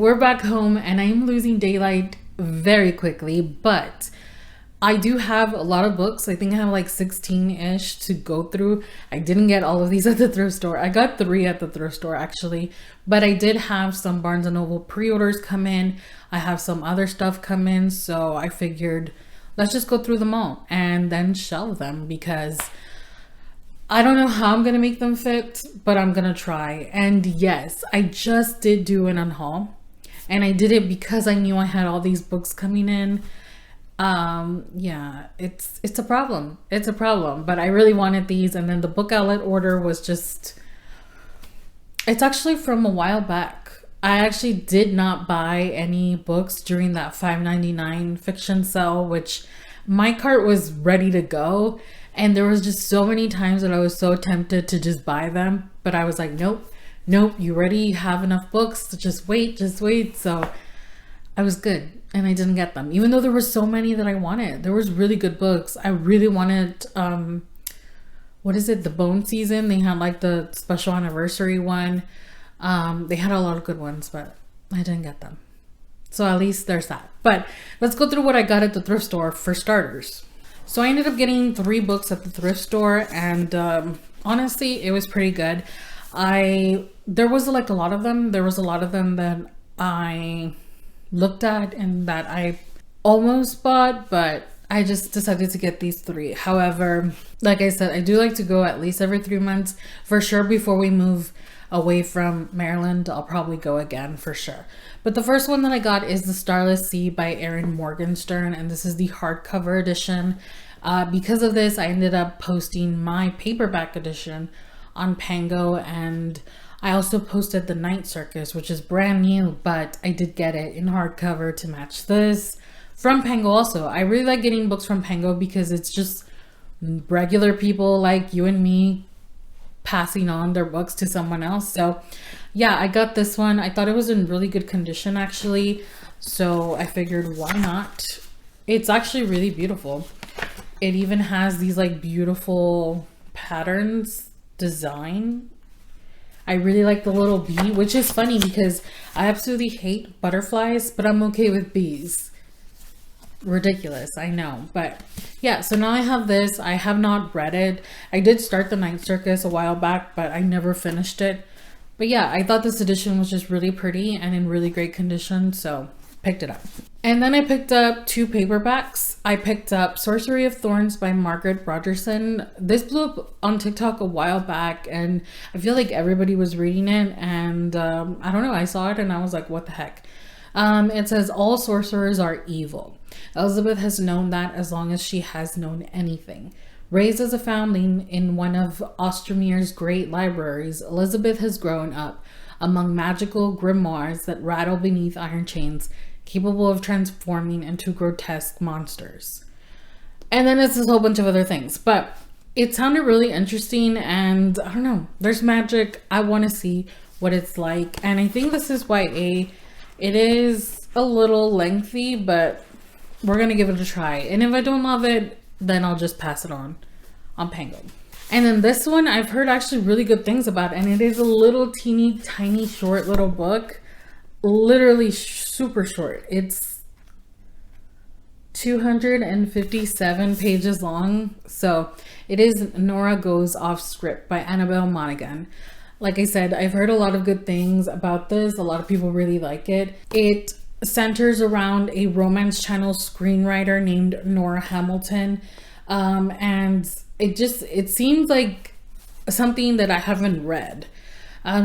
we're back home and I'm losing daylight very quickly, but I do have a lot of books. I think I have like 16-ish to go through. I didn't get all of these at the thrift store. I got 3 at the thrift store actually, but I did have some Barnes & Noble pre-orders come in. I have some other stuff come in, so I figured let's just go through them all and then shelve them, because I don't know how I'm going to make them fit, but I'm going to try. And yes, I just did do an unhaul, and I did it because I knew I had all these books coming in. Yeah, it's a problem. It's a problem, but I really wanted these. And then the book outlet order was just, it's actually from a while back. I actually did not buy any books during that $5.99 fiction sale, which my cart was ready to go. And there was just so many times that I was so tempted to just buy them. But I was like, nope, you already have enough books. So just wait. So I was good. And I didn't get them, even though there were so many that I wanted. There was really good books. I really wanted, what is it? The Bone Season. They had like the special anniversary one. They had a lot of good ones, but I didn't get them. So at least there's that. But let's go through what I got at the thrift store for starters. So I ended up getting 3 books at the thrift store, and honestly, it was pretty good. There was like a lot of them. There was a lot of them that I looked at and that I almost bought, but I just decided to get these 3. However, like I said, I do like to go at least every 3 months for sure. Before we move away from Maryland, I'll probably go again for sure. But the first one that I got is The Starless Sea by Erin Morgenstern, and this is the hardcover edition. Because of this, I ended up posting my paperback edition on Pango, and I also posted The Night Circus, which is brand new, but I did get it in hardcover to match this from Pango also. I really like getting books from Pango because it's just regular people like you and me passing on their books to someone else. So yeah, I got this one. I thought it was in really good condition actually, so I figured why not. It's actually really beautiful. It even has these like beautiful patterns design. I really like the little bee, which is funny because I absolutely hate butterflies, but I'm okay with bees. Ridiculous, I know. But yeah, so now I have this. I have not read it. I did start The Night Circus a while back, but I never finished it. But yeah, I thought this edition was just really pretty and in really great condition, so picked it up. And then I picked up 2 paperbacks. I picked up Sorcery of Thorns by Margaret Rogerson. This blew up on TikTok a while back, and I feel like everybody was reading it, and I don't know, I saw it and I was like, what the heck? It says, all sorcerers are evil. Elizabeth has known that as long as she has known anything. Raised as a foundling in one of Ostermere's great libraries, Elizabeth has grown up among magical grimoires that rattle beneath iron chains, capable of transforming into grotesque monsters. And then it's a whole bunch of other things, but it sounded really interesting, and I don't know, there's magic. I want to see what it's like, and I think this is YA. It is a little lengthy, but we're gonna give it a try, and if I don't love it, then I'll just pass it on Pango. And then this one I've heard actually really good things about, and it is a little teeny tiny short little book, literally super short. It's 257 pages long. So it is Nora Goes Off Script by Annabelle Monaghan. Like I said, I've heard a lot of good things about this. A lot of people really like it. It centers around a Romance Channel screenwriter named Nora Hamilton, and it seems like something that I haven't read.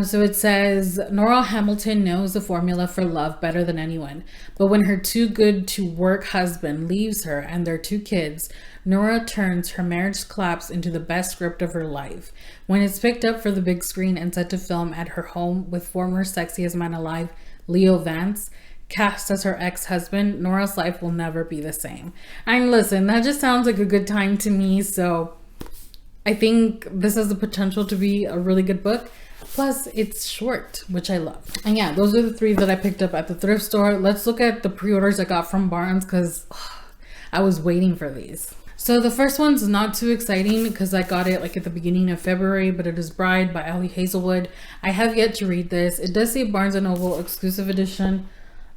So it says, Nora Hamilton knows the formula for love better than anyone, but when her too good to work husband leaves her and their 2 kids, Nora turns her marriage collapse into the best script of her life. When it's picked up for the big screen and set to film at her home with former sexiest man alive, Leo Vance, cast as her ex-husband, Nora's life will never be the same. And listen, that just sounds like a good time to me, so I think this has the potential to be a really good book. Plus, it's short, which I love. And yeah, those are the 3 that I picked up at the thrift store. Let's look at the pre-orders I got from Barnes, because I was waiting for these. So the first one's not too exciting because I got it like at the beginning of February, but it is Bride by Ali Hazelwood. I have yet to read this. It does say Barnes& and Noble exclusive edition.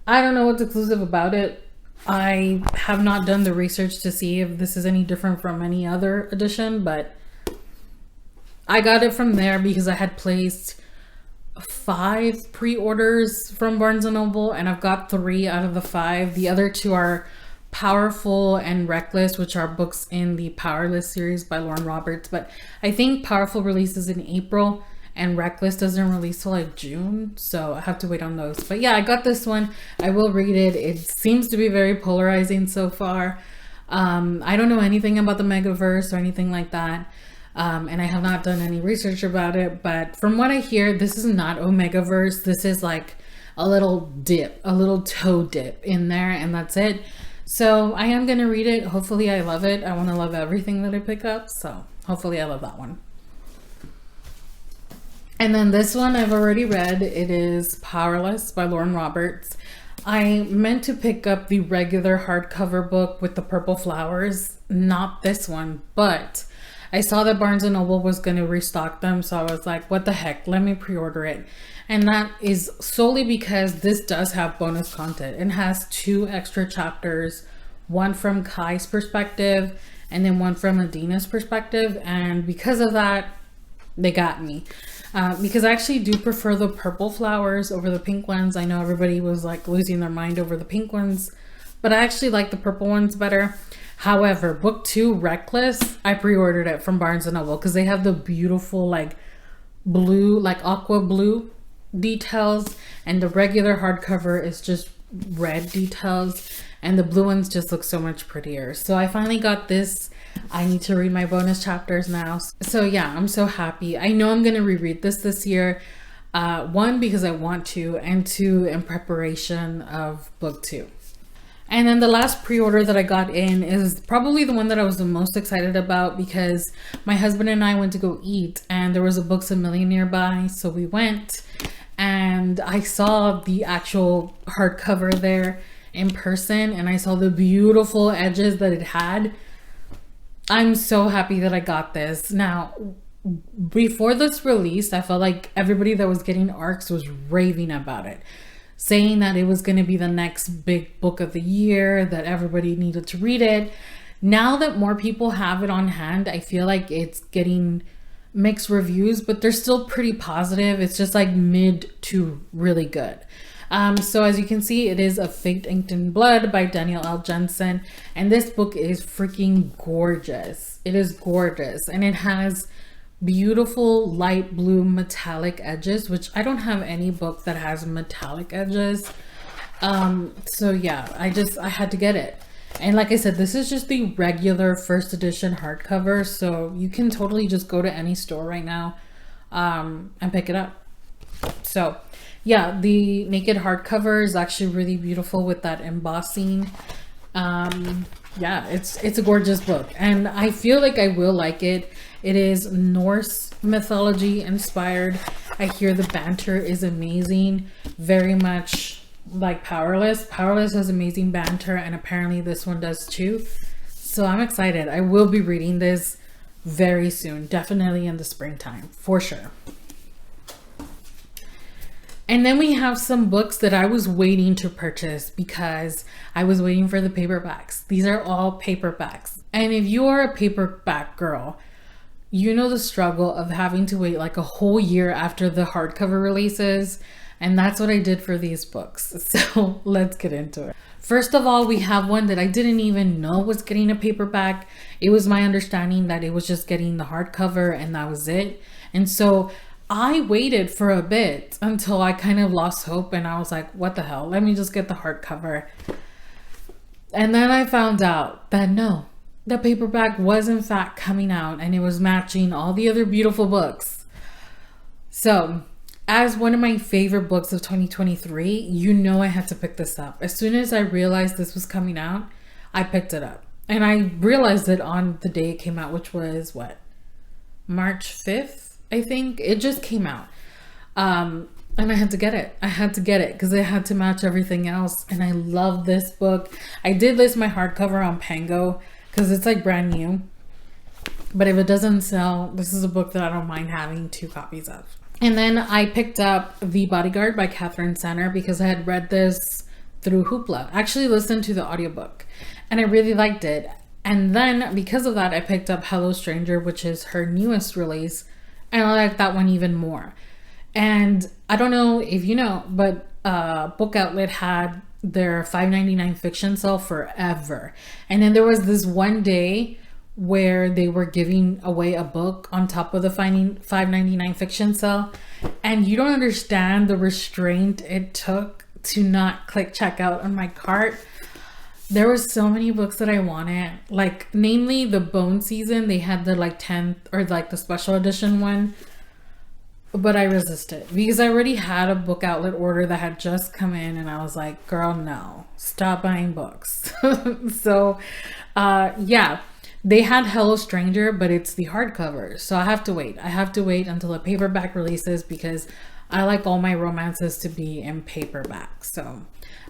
I don't know what's exclusive about it. I have not done the research to see if this is any different from any other edition, but I got it from there because I had placed 5 pre-orders from Barnes& and Noble, and I've got 3 out of the 5. The other 2 are Powerful and Reckless, which are books in the Powerless series by Lauren Roberts. But I think Powerful releases in April and Reckless doesn't release till like June, so I have to wait on those. But yeah, I got this one. I will read it. It seems to be very polarizing so far. I don't know anything about the Megaverse or anything like that. And I have not done any research about it, but from what I hear, this is not Omegaverse. This is like a little dip, a little toe dip in there, and that's it. So I am going to read it. Hopefully I love it. I want to love everything that I pick up, so hopefully I love that one. And then this one I've already read. It is Powerless by Lauren Roberts. I meant to pick up the regular hardcover book with the purple flowers, not this one, but I saw that Barnes & Noble was going to restock them, so I was like, what the heck, let me pre-order it. And that is solely because this does have bonus content. It has 2 extra chapters, one from Kai's perspective and then one from Adina's perspective. And because of that, they got me. Because I actually do prefer the purple flowers over the pink ones. I know everybody was like losing their mind over the pink ones, but I actually like the purple ones better. However, book 2, Reckless, I pre-ordered it from Barnes & Noble because they have the beautiful like blue, like aqua blue details, and the regular hardcover is just red details, and the blue ones just look so much prettier. So I finally got this. I need to read my bonus chapters now. So yeah, I'm so happy. I know I'm going to reread this year. 1, because I want to, and 2, in preparation of book 2. And then the last pre-order that I got in is probably the one that I was the most excited about because my husband and I went to go eat and there was a Books A Million nearby. So we went and I saw the actual hardcover there in person and I saw the beautiful edges that it had. I'm so happy that I got this. Now, before this released, I felt like everybody that was getting ARCs was raving about it, saying that it was going to be the next big book of the year, that everybody needed to read it. Now that more people have it on hand, I feel like it's getting mixed reviews, but they're still pretty positive. It's just like mid to really good. So as you can see, it is A Fate Inked in Blood by Danielle L. Jensen. And this book is freaking gorgeous. It is gorgeous. And it has beautiful light blue metallic edges, which I don't have any book that has metallic edges. So yeah, I had to get it. And like I said, this is just the regular first edition hardcover, so you can totally just go to any store right now and pick it up. So yeah, the naked hardcover is actually really beautiful with that embossing. Yeah, it's a gorgeous book and I feel like I will like it. It is Norse mythology inspired. I hear the banter is amazing, very much like Powerless. Powerless has amazing banter and apparently this one does too. So I'm excited. I will be reading this very soon, definitely in the springtime for sure. And then we have some books that I was waiting to purchase because I was waiting for the paperbacks. These are all paperbacks. And if you are a paperback girl, you know the struggle of having to wait like a whole year after the hardcover releases. And that's what I did for these books. So let's get into it. First of all, we have one that I didn't even know was getting a paperback. It was my understanding that it was just getting the hardcover and that was it. And so I waited for a bit until I kind of lost hope and I was like, what the hell? Let me just get the hardcover. And then I found out that no, the paperback was in fact coming out and it was matching all the other beautiful books. So as one of my favorite books of 2023, you know I had to pick this up. As soon as I realized this was coming out, I picked it up. And I realized it on the day it came out, which was what? March 5th, I think. It just came out. And I had to get it. I had to get it because it had to match everything else. And I love this book. I did list my hardcover on Pango because it's like brand new. But if it doesn't sell, this is a book that I don't mind having 2 copies of. And then I picked up The Bodyguard by Catherine Center because I had read this through Hoopla. I actually listened to the audiobook and I really liked it. And then because of that, I picked up Hello Stranger, which is her newest release. And I like that one even more. And I don't know if you know, but Bookoutlet had their $5.99 fiction sale forever. And then there was this one day where they were giving away a book on top of the $5.99 fiction sale. And you don't understand the restraint it took to not click checkout on my cart. There were so many books that I wanted, like namely the Bone Season. They had the like 10th or like the special edition one, but I resisted because I already had a book outlet order that had just come in and I was like, girl, no, stop buying books. So yeah, they had Hello Stranger, but it's the hardcover, so I have to wait. I have to wait until a paperback releases because I like all my romances to be in paperback. So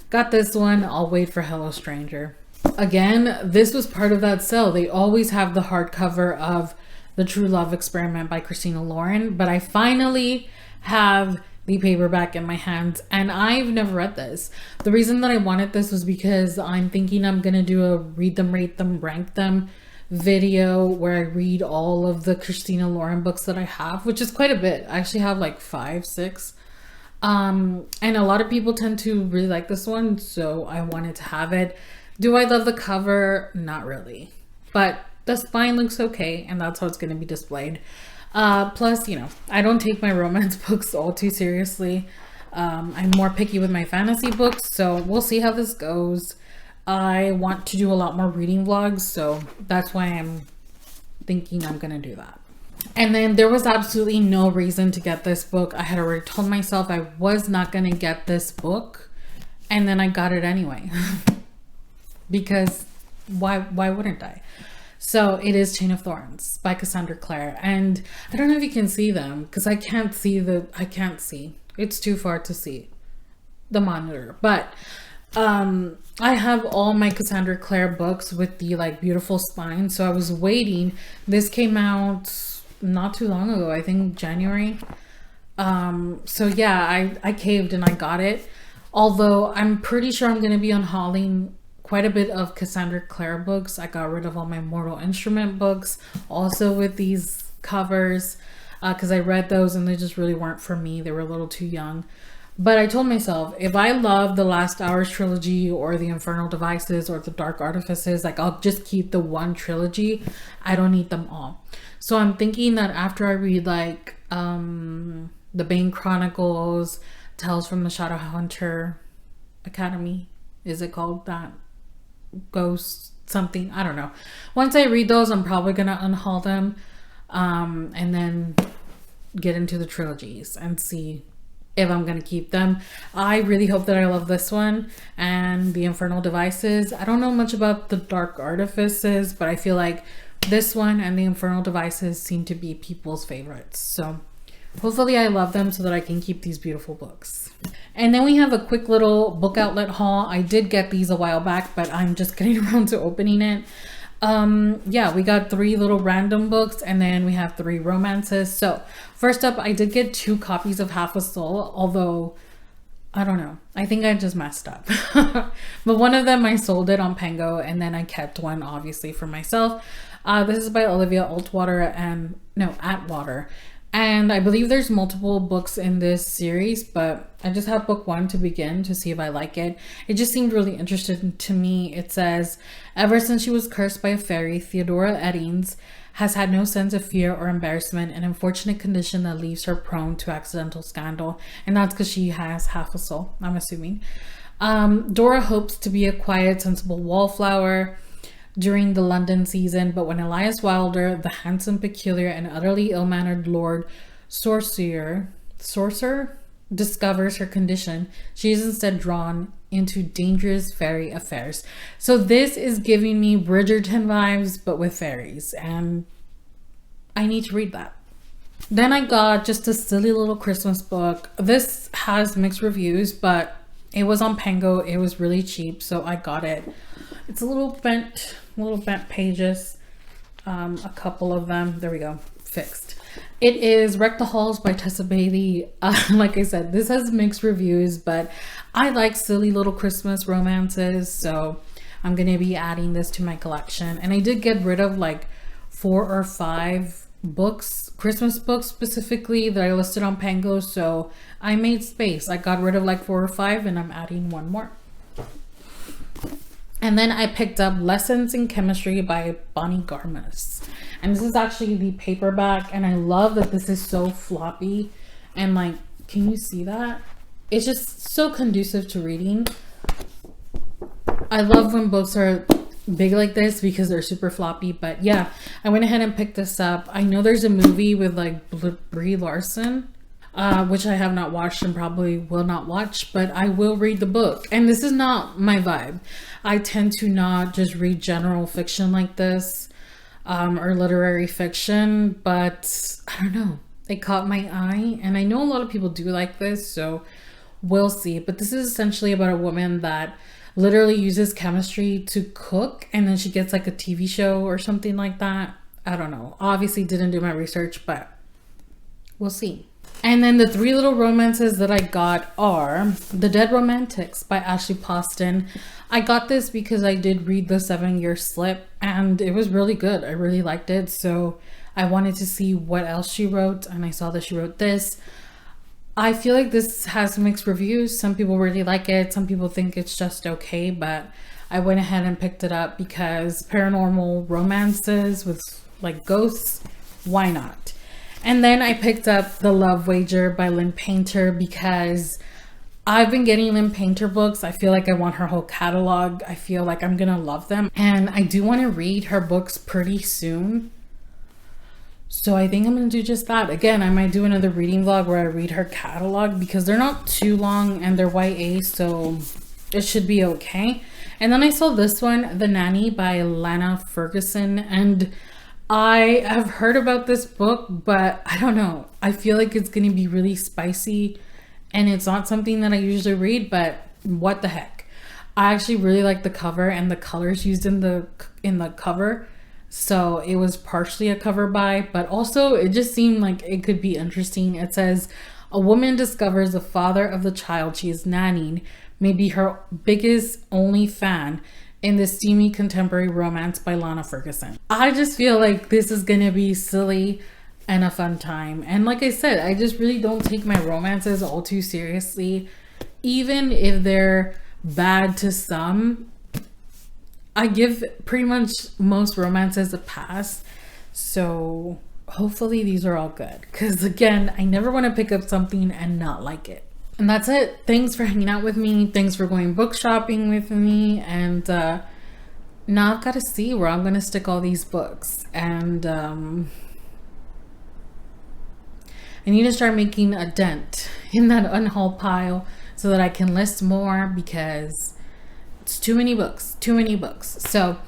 got this one. I'll wait for Hello Stranger. Again, this was part of that sale. They always have the hardcover of The True Love Experiment by Christina Lauren, but I finally have the paperback in my hands and I've never read this. The reason that I wanted this was because I'm thinking I'm gonna do a read them, rate them, rank them video where I read all of the Christina Lauren books that I have, which is quite a bit. I actually have like 5, 6. And a lot of people tend to really like this one, so I wanted to have it. Do I love the cover? Not really, but the spine looks okay, and that's how it's going to be displayed. Plus, you know, I don't take my romance books all too seriously. I'm more picky with my fantasy books, so we'll see how this goes. I want to do a lot more reading vlogs, so that's why I'm thinking I'm going to do that. And then there was absolutely no reason to get this book. I had already told myself I was not going to get this book, and then I got it anyway. Because why wouldn't I? So it is Chain of Thorns by Cassandra Clare, and I don't know if you can see them because I can't see. It's too far to see the monitor, but I have all my Cassandra Clare books with the like beautiful spine, so I was waiting. This came out not too long ago, I think January. So yeah, I caved and I got it, although I'm pretty sure I'm going to be unhauling quite a bit of Cassandra Clare books. I got rid of all my Mortal Instrument books also with these covers because I read those and they just really weren't for me. They were a little too young. But I told myself, if I love the Last Hours trilogy or the Infernal Devices or the Dark Artifices, like I'll just keep the one trilogy. I don't need them all. So I'm thinking that after I read like the Bane Chronicles, Tales from the Shadowhunter Academy, is it called that? Ghost something, I don't know. Once I read those, I'm probably gonna unhaul them and then get into the trilogies and see if I'm gonna keep them. I really hope that I love this one and the Infernal Devices. I don't know much about the Dark Artifices, but I feel like this one and the Infernal Devices seem to be people's favorites. So hopefully I love them so that I can keep these beautiful books. And then we have a quick little book outlet haul. I did get these a while back, but I'm just getting around to opening it. Yeah, we got 3 little random books and then we have 3 romances. So first up, I did get 2 copies of Half a Soul, although I don't know, I think I just messed up. But one of them I sold it on Pango and then I kept one obviously for myself. This is by Olivia Atwater, and I believe there's multiple books in this series, but I just have book 1 to begin to see if I like it. It just seemed really interesting to me. It says, ever since she was cursed by a fairy, Theodora Eddings has had no sense of fear or embarrassment, an unfortunate condition that leaves her prone to accidental scandal. And that's because she has half a soul, I'm assuming. Dora hopes to be a quiet, sensible wallflower during the London season, but when Elias Wilder, the handsome, peculiar, and utterly ill-mannered Lord Sorcerer, discovers her condition, she is instead drawn into dangerous fairy affairs. So this is giving me Bridgerton vibes, but with fairies, and I need to read that. Then I got just a silly little Christmas book. This has mixed reviews, but it was on Pango. It was really cheap, so I got it. It's a little bent pages. A couple of them. There we go. Fixed. It is Wreck the Halls by Tessa Bailey. Like I said, this has mixed reviews, but I like silly little Christmas romances, so I'm gonna be adding this to my collection. And I did get rid of like 4 or 5 books, Christmas books specifically, that I listed on Pango, so I made space. I got rid of like 4 or 5 and I'm adding 1 more. And then I picked up Lessons in Chemistry by Bonnie Garmus. And this is actually the paperback, and I love that this is so floppy. And like, can you see that? It's just so conducive to reading. I love when books are big like this because they're super floppy. But yeah, I went ahead and picked this up. I know there's a movie with like Brie Larson, which I have not watched and probably will not watch, but I will read the book. And this is not my vibe. I tend to not just read general fiction like this, or literary fiction, but I don't know. It caught my eye, and I know a lot of people do like this, so we'll see. But this is essentially about a woman that literally uses chemistry to cook, and then she gets like a TV show or something like that. I don't know. Obviously didn't do my research, but we'll see. And then the 3 little romances that I got are The Dead Romantics by Ashley Poston. I got this because I did read The 7-Year Slip, and it was really good. I really liked it, so I wanted to see what else she wrote, and I saw that she wrote this. I feel like this has mixed reviews. Some people really like it. Some people think it's just okay, but I went ahead and picked it up because paranormal romances with like ghosts, why not? And then I picked up The Love Wager by Lynn Painter because I've been getting Lynn Painter books. I feel like I want her whole catalog. I feel like I'm gonna love them. And I do want to read her books pretty soon. So I think I'm gonna do just that. Again, I might do another reading vlog where I read her catalog because they're not too long and they're YA, so it should be okay. And then I saw this one, The Nanny by Lana Ferguson, and I have heard about this book, but I don't know. I feel like it's going to be really spicy, and it's not something that I usually read, but what the heck. I actually really like the cover and the colors used in the cover. So it was partially a cover buy, but also it just seemed like it could be interesting. It says, a woman discovers the father of the child she is nannying may be her biggest only fan in this steamy contemporary romance by Lana Ferguson. I just feel like this is gonna be silly and a fun time. And like I said, I just really don't take my romances all too seriously. Even if they're bad to some, I give pretty much most romances a pass. So hopefully these are all good. Because again, I never want to pick up something and not like it. And that's it. Thanks for hanging out with me. Thanks for going book shopping with me. And now I've got to see where I'm going to stick all these books. And I need to start making a dent in that unhaul pile so that I can list more, because it's too many books. So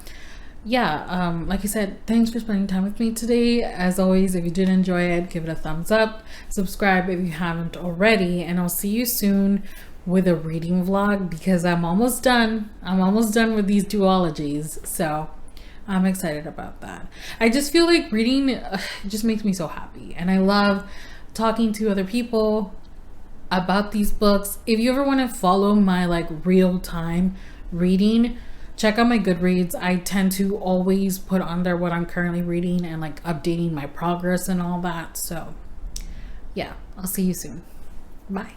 yeah, like I said, thanks for spending time with me today. As always, if you did enjoy it, give it a thumbs up, subscribe if you haven't already, and I'll see you soon with a reading vlog, because I'm almost done with these duologies, so I'm excited about that. I just feel like reading just makes me so happy, and I love talking to other people about these books. If you ever want to follow my like real-time reading, check out my Goodreads. I tend to always put on there what I'm currently reading and like updating my progress and all that. So yeah, I'll see you soon. Bye.